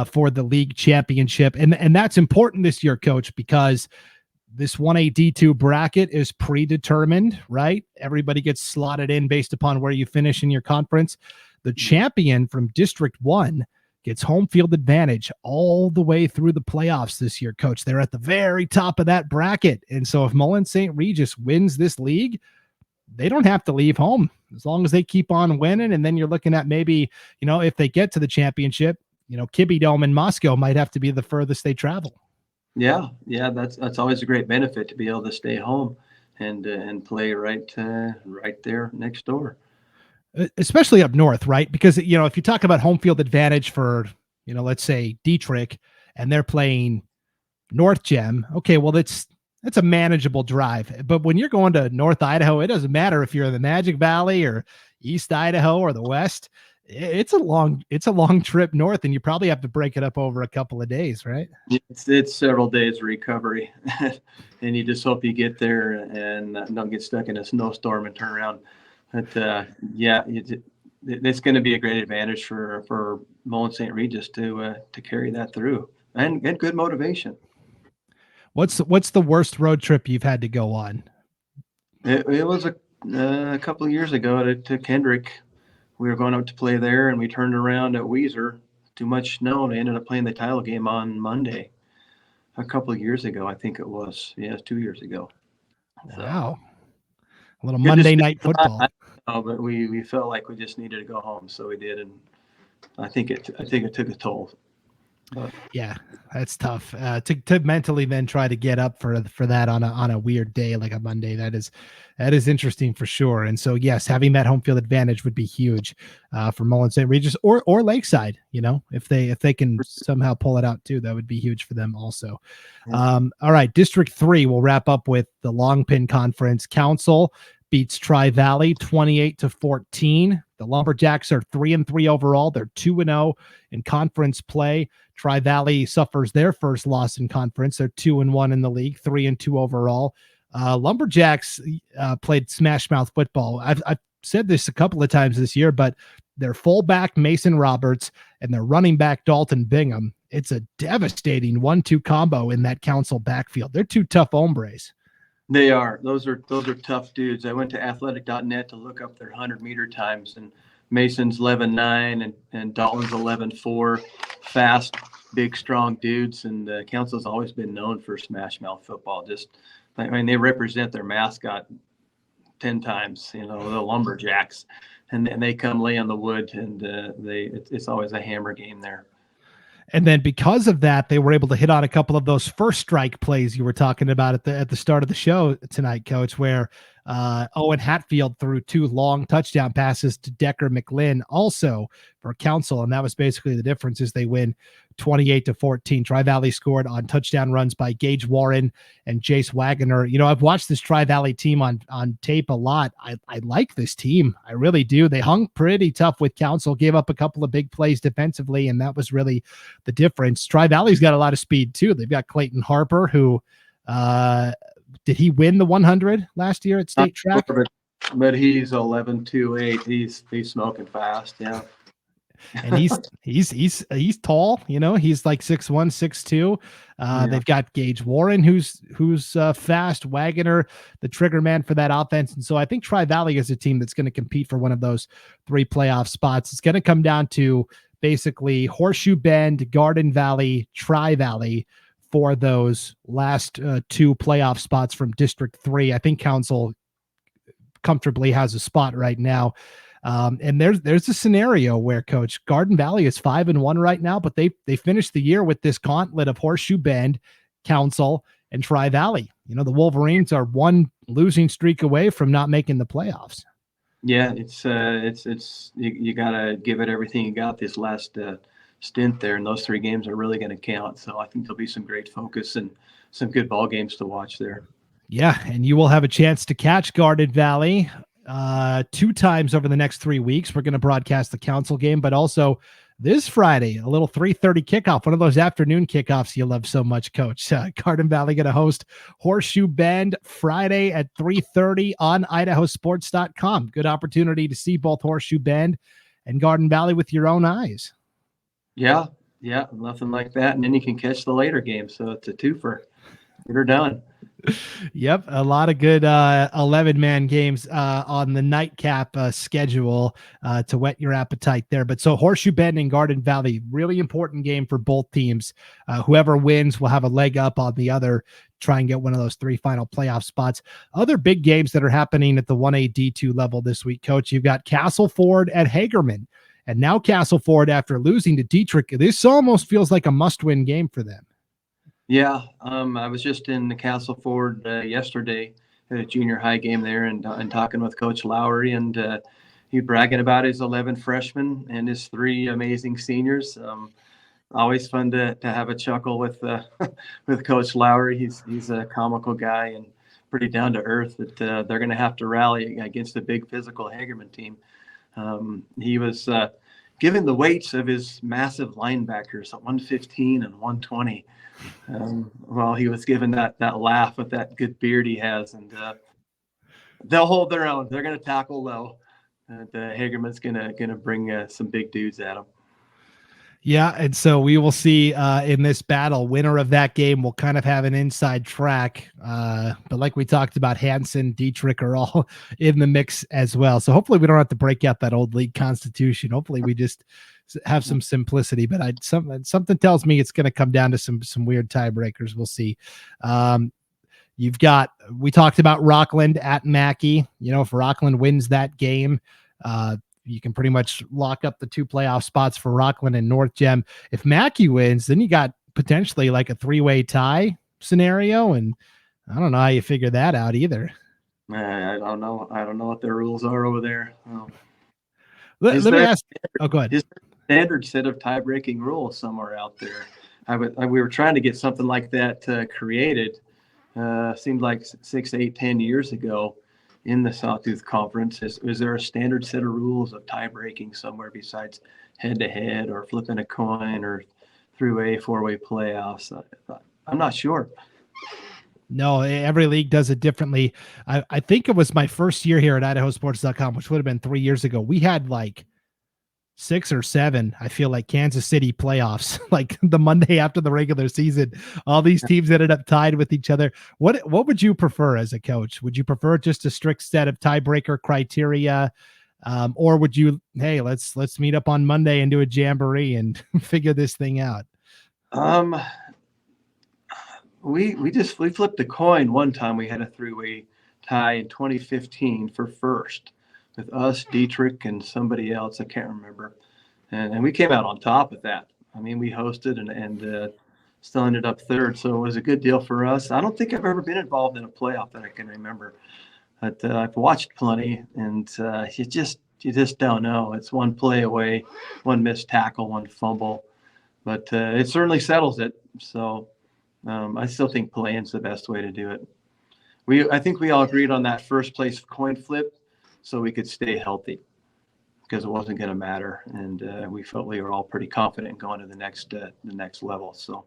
for the league championship. And that's important this year, coach, because this 1A D2 bracket is predetermined, right? Everybody gets slotted in based upon where you finish in your conference. The champion from District 1 gets home field advantage all the way through the playoffs this year, coach. They're at the very top of that bracket. And so if Mullan St. Regis wins this league, they don't have to leave home as long as they keep on winning. And then you're looking at maybe, if they get to the championship, Kibbe Dome in Moscow might have to be the furthest they travel. Yeah. That's always a great benefit to be able to stay home and play right there next door. Especially up north, right? Because, if you talk about home field advantage for, let's say Dietrich and they're playing North Gem. Okay, well, that's a manageable drive. But when you're going to North Idaho, it doesn't matter if you're in the Magic Valley or East Idaho or the West. It's a long trip north, and you probably have to break it up over a couple of days, right? It's several days recovery, and you just hope you get there and don't get stuck in a snowstorm and turn around. But it's going to be a great advantage for Mullan St. Regis to carry that through, and good motivation. What's the worst road trip you've had to go on? It was a couple of years ago to Kendrick. we were going up to play there, and we turned around at Weiser. Too much snow, and they ended up playing the title game on Monday a couple of years ago. I think it was. Yeah, 2 years ago. Wow. A little Good to Monday see. night football. But we felt like we just needed to go home, so we did, and I think it took a toll. But Yeah, that's tough to mentally then try to get up for that on a weird day like a Monday. That is interesting for sure. And so yes, having that home field advantage would be huge for Mullan St. Regis or Lakeside. You know, if they can somehow pull it out too, that would be huge for them also. All right, District 3. We'll wrap up with the Long Pin Conference. Council beats Tri-Valley 28-14. The Lumberjacks are 3-3 overall. They're 2-0 in conference play. Tri-Valley suffers their first loss in conference. They're 2-1 in the league, 3-2 overall. Lumberjacks played smash mouth football. I've said this a couple of times this year, but their fullback Mason Roberts and their running back Dalton Bingham, it's a devastating 1-2 combo in that Council backfield. They're two tough hombres. They are. Those are tough dudes. I went to athletic.net to look up their 100-meter times, and Mason's 11.9 and Dalton's 11.4. Fast, big, strong dudes. And Council's always been known for smash mouth football. They represent their mascot 10 times. You know, the Lumberjacks, and they come lay on the wood, and it's always a hammer game there. And then because of that, they were able to hit on a couple of those first strike plays you were talking about at the start of the show tonight, Coach, where Owen Hatfield threw 2 long touchdown passes to Decker McLinn also for Council. And that was basically the difference is they win 28-14. Tri-Valley scored on touchdown runs by Gage Warren and Jace Wagner. You know, I've watched this Tri-Valley team on tape a lot. I like this team. I really do. They hung pretty tough with Council, gave up a couple of big plays defensively, and that was really the difference. Tri-Valley's got a lot of speed too. They've got Clayton Harper, who did he win the 100 last year at state track? Sure, but he's 11.28. He's smoking fast. Yeah. And he's tall, you know, he's like 6'1", 6'2". They've got Gage Warren, who's fast, Wagner, the trigger man for that offense. And so I think Tri-Valley is a team that's going to compete for one of those 3 playoff spots. It's going to come down to basically Horseshoe Bend, Garden Valley, Tri-Valley for those last 2 playoff spots from District 3. I think Council comfortably has a spot right now. And there's a scenario where, Coach, Garden Valley is 5-1 right now, but they finished the year with this gauntlet of Horseshoe Bend, Council, and Tri-Valley. You know, the Wolverines are 1 losing streak away from not making the playoffs. Yeah, it's you gotta give it everything you got this last stint there, and those 3 games are really going to count. So I think there'll be some great focus and some good ball games to watch there. Yeah, and you will have a chance to catch Garden Valley 2 times over the next 3 weeks. We're going to broadcast the Council game, but also this Friday, a little 3:30 kickoff, one of those afternoon kickoffs you love so much, Coach. Garden Valley going to host Horseshoe Bend Friday at 3:30 on IdahoSports.com. Good opportunity to see both Horseshoe Bend and Garden Valley with your own eyes. Yeah, nothing like that. And then you can catch the later game. So it's a twofer. You're done. Yep, a lot of good 11-man games on the nightcap schedule to whet your appetite there. But so Horseshoe Bend and Garden Valley, really important game for both teams. Whoever wins will have a leg up on the other, try and get one of those 3 final playoff spots. Other big games that are happening at the 1A D2 level this week, Coach, you've got Castleford at Hagerman. And now Castleford, after losing to Dietrich, this almost feels like a must-win game for them. Yeah, I was just in the Castleford yesterday at a junior high game there, and talking with Coach Lowry, and he bragging about his 11 freshmen and his 3 amazing seniors. Always fun to have a chuckle with with Coach Lowry. He's a comical guy and pretty down to earth. But they're going to have to rally against a big physical Hagerman team. He was given the weights of his massive linebackers at 115 and 120. Well, he was given that laugh with that good beard he has, and they'll hold their own. They're going to tackle low, and Hagerman's going to bring some big dudes at them. Yeah, and so we will see in this battle, winner of that game will kind of have an inside track. But like we talked about, Hansen, Dietrich are all in the mix as well. So hopefully we don't have to break out that old league constitution. Hopefully we just have some simplicity. But something tells me it's going to come down to some weird tiebreakers. We'll see. We talked about Rockland at Mackey. If Rockland wins that game, you can pretty much lock up the 2 playoff spots for Rockland and North Gem. If Mackey wins, then you got potentially like a 3-way tie scenario. And I don't know how you figure that out either. I don't know. I don't know what their rules are over there. Let me ask. Oh, go ahead. Is there a standard set of tie-breaking rules somewhere out there? We were trying to get something like that created. Seemed like 6, 8, 10 years ago in the Sawtooth Conference. Is there a standard set of rules of tie-breaking somewhere besides head-to-head or flipping a coin or 3-way, 4-way playoffs? I'm not sure. No, every league does it differently. I think it was my first year here at IdahoSports.com, which would have been 3 years ago. We had like 6 or 7, I feel like, Kansas City playoffs, like the Monday after the regular season. All these teams ended up tied with each other. What would you prefer as a coach? Would you prefer just a strict set of tiebreaker criteria? Or would you, hey, let's meet up on Monday and do a jamboree and figure this thing out? We flipped a coin one time. We had a 3-way tie in 2015 for first with us, Dietrich, and somebody else. I can't remember. And we came out on top of that. I mean, we hosted and still ended up third. So it was a good deal for us. I don't think I've ever been involved in a playoff that I can remember. But I've watched plenty, and you just don't know. It's one play away, one missed tackle, one fumble. But it certainly settles it. So I still think playing's the best way to do it. I think we all agreed on that first place coin flip so we could stay healthy because it wasn't going to matter. And we felt we were all pretty confident going to the next level. So,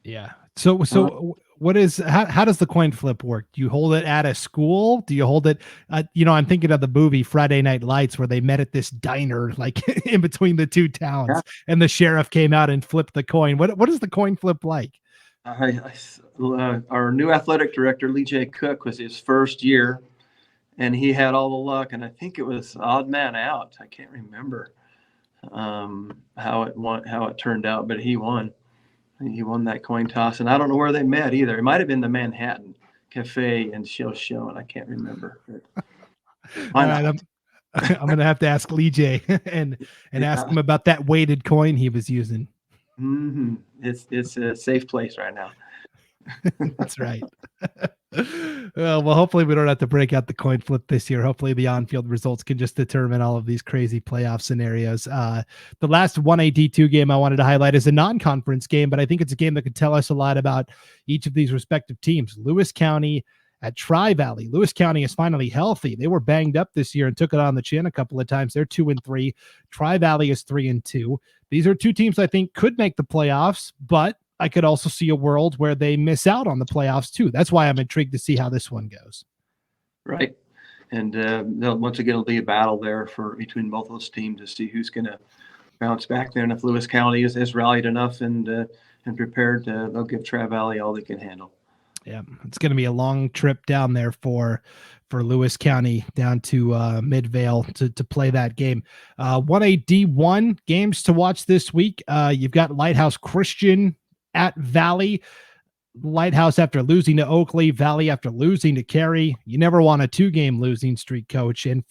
yeah. So how does the coin flip work? Do you hold it at a school? Do you hold it? I'm thinking of the movie Friday Night Lights where they met at this diner, like in between the 2 towns, and the sheriff came out and flipped the coin. What is the coin flip like? Our new athletic director, Lee J. Cook, was his first year, and he had all the luck. And I think it was odd man out. I can't remember how it turned out, but he won. He won that coin toss, and I don't know where they met either. It might have been the Manhattan Cafe in Show, and I can't remember. All right, I'm going to have to ask Lee J. and ask him about that weighted coin he was using. Mm-hmm. It's a safe place right now. That's right. Well, hopefully we don't have to break out the coin flip this year. Hopefully the on-field results can just determine all of these crazy playoff scenarios. The last 1A D2 game I wanted to highlight is a non-conference game, but I think it's a game that could tell us a lot about each of these respective teams. Lewis County at Tri-Valley. Lewis County is finally healthy. They were banged up this year and took it on the chin a couple of times. They're 2-3. Tri-Valley is 3-2. These are 2 teams I think could make the playoffs, but I could also see a world where they miss out on the playoffs too. That's why I'm intrigued to see how this one goes. Right. And once again, it'll be a battle there between both those teams to see who's going to bounce back there. And if Lewis County has rallied enough and prepared, they'll give Tri-Valley all they can handle. Yeah, it's going to be a long trip down there for Lewis County down to Midvale to play that game. 1A D1 games to watch this week. You've got Lighthouse Christian at Valley. Lighthouse after losing to Oakley, Valley after losing to Carey. You never want a 2-game losing streak, coach. And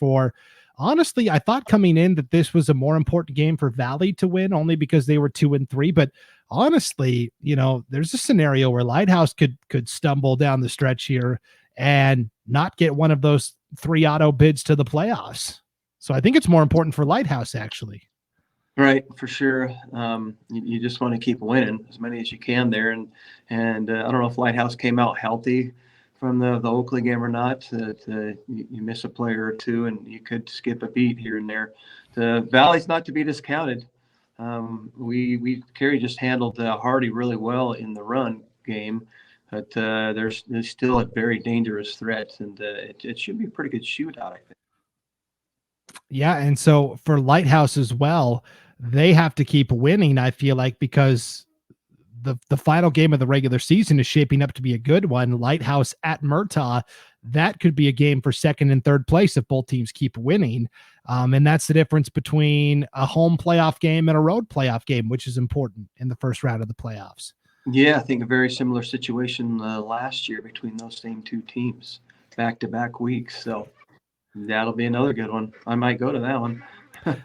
honestly, I thought coming in that this was a more important game for Valley to win only because they were 2-3. But honestly, there's a scenario where Lighthouse could stumble down the stretch here and not get one of those 3 auto bids to the playoffs. So I think it's more important for Lighthouse, actually. Right, for sure. You just want to keep winning as many as you can there, and I don't know if Lighthouse came out healthy from the Oakley game or not. You miss a player or 2, and you could skip a beat here and there. The Valley's not to be discounted. Carey just handled Hardy really well in the run game, but there's still a very dangerous threat, and it should be a pretty good shootout, I think. Yeah, and so for Lighthouse as well. they have to keep winning, I feel like, because the final game of the regular season is shaping up to be a good one. Lighthouse at Murtaugh. That could be a game for second and third place if both teams keep winning. And that's the difference between a home playoff game and a road playoff game, which is important in the first round of the playoffs. Yeah, I think a very similar situation last year between those same two teams, back-to-back weeks. So that'll be another good one. I might go to that one.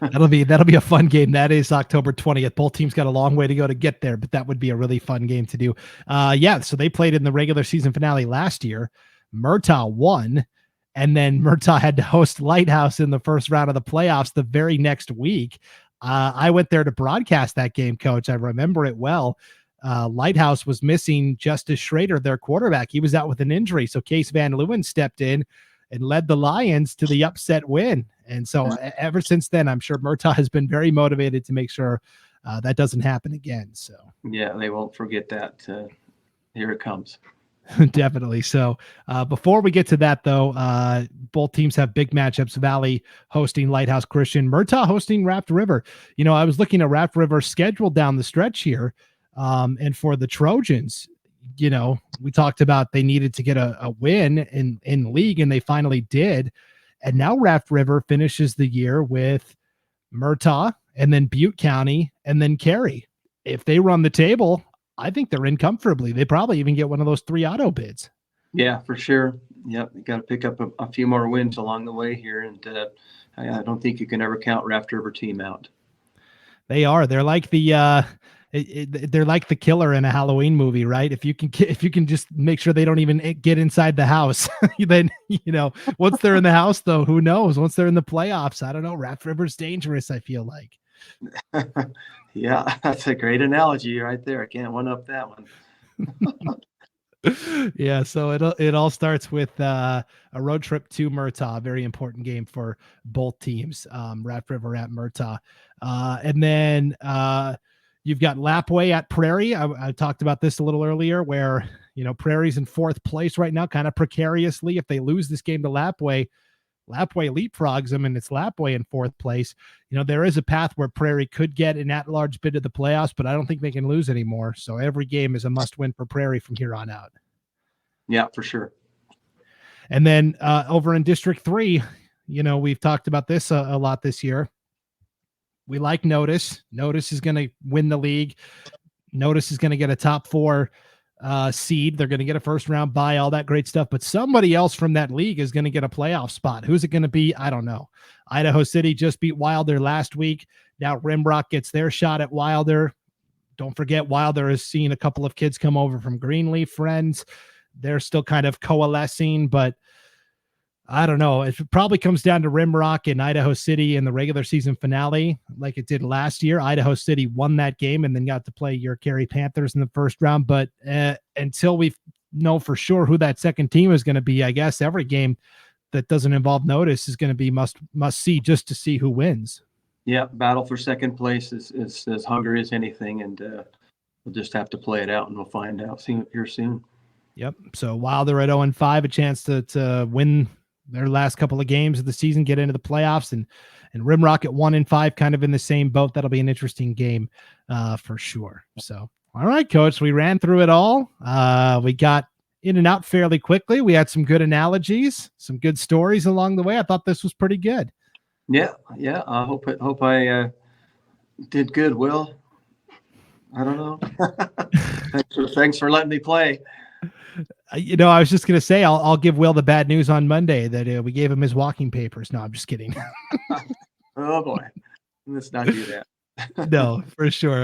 That'll be a fun game. That is October 20th. Both teams got a long way to go to get there, but that would be a really fun game to do. So they played in the regular season finale last year. Murtaugh won, and then Murtaugh had to host Lighthouse in the first round of the playoffs the very next week. I went there to broadcast that game, Coach. I remember it well. Lighthouse was missing Justice Schrader, their quarterback. He was out with an injury, so Case Van Leeuwen stepped in and led the Lions to the upset win. And so ever since then, I'm sure Murtaugh has been very motivated to make sure that doesn't happen again. So yeah, they won't forget that. Here it comes. Definitely. So before we get to that, though, both teams have big matchups. Valley hosting Lighthouse Christian, Murtaugh hosting Raft River. I was looking at Raft River's schedule down the stretch here. And for the Trojans, we talked about they needed to get a win in league, and they finally did. And now Raft River finishes the year with Murtaugh and then Butte County and then Carey. If they run the table, I think they're in comfortably. They probably even get one of those 3 auto bids. Yeah, for sure. Yep, you got to pick up a few more wins along the way here, and I don't think you can ever count Raft River team out. They are. They're like they're like the killer in a Halloween movie, right? If you can just make sure they don't even get inside the house, then once they're in the house, though, who knows? Once they're in the playoffs, I don't know. Raft River's dangerous, I feel like. Yeah, that's a great analogy right there. I can't one up that one. Yeah, so it all starts with a road trip to Murtaugh, a very important game for both teams. Raft River at Murtaugh, and then you've got Lapway at Prairie. I talked about this a little earlier, where Prairie's in 4th place right now, kind of precariously. If they lose this game to Lapway leapfrogs them, and it's Lapway in 4th place. There is a path where Prairie could get an at-large bid of the playoffs, but I don't think they can lose anymore. So every game is a must-win for Prairie from here on out. Yeah, for sure. And then over in District 3, we've talked about this a lot this year. We like Notice. Notice is going to win the league. Notice is going to get a top 4 seed. They're going to get a first round bye, all that great stuff. But somebody else from that league is going to get a playoff spot. Who's it going to be? I don't know. Idaho City just beat Wilder last week. Now Rimrock gets their shot at Wilder. Don't forget, Wilder has seen a couple of kids come over from Greenleaf Friends. They're still kind of coalescing, but I don't know. It probably comes down to Rimrock and Idaho City in the regular season finale, like it did last year. Idaho City won that game and then got to play your Carey Panthers in the first round. But until we know for sure who that second team is going to be, I guess every game that doesn't involve Notice is going to be must see, just to see who wins. Yeah, battle for second place is as hungry as anything, and we'll just have to play it out, and we'll find out here soon. Yep. So Wilder at 0-5, a chance to win their last couple of games of the season, get into the playoffs, and Rimrock at 1-5, kind of in the same boat. That'll be an interesting game for sure. So, all right, Coach, we ran through it all. We got in and out fairly quickly. We had some good analogies, some good stories along the way. I thought this was pretty good. Yeah. I hope I did good, Will. I don't know. Thanks for letting me play. I was just going to say, I'll give Will the bad news on Monday that we gave him his walking papers. No, I'm just kidding. Oh boy, let's not do that. No, for sure.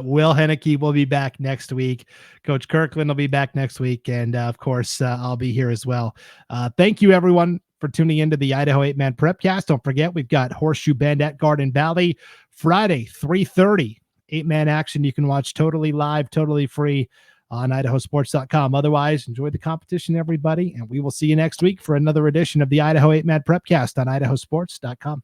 Will Henneke will be back next week. Coach Kirkland will be back next week. And of course, I'll be here as well. Thank you everyone for tuning into the Idaho 8-Man Prepcast. Don't forget, we've got Horseshoe Bend at Garden Valley Friday, 3:30, 8-man action. You can watch totally live, totally free on IdahoSports.com. Otherwise, enjoy the competition, everybody, and we will see you next week for another edition of the Idaho 8-Man Prepcast on IdahoSports.com.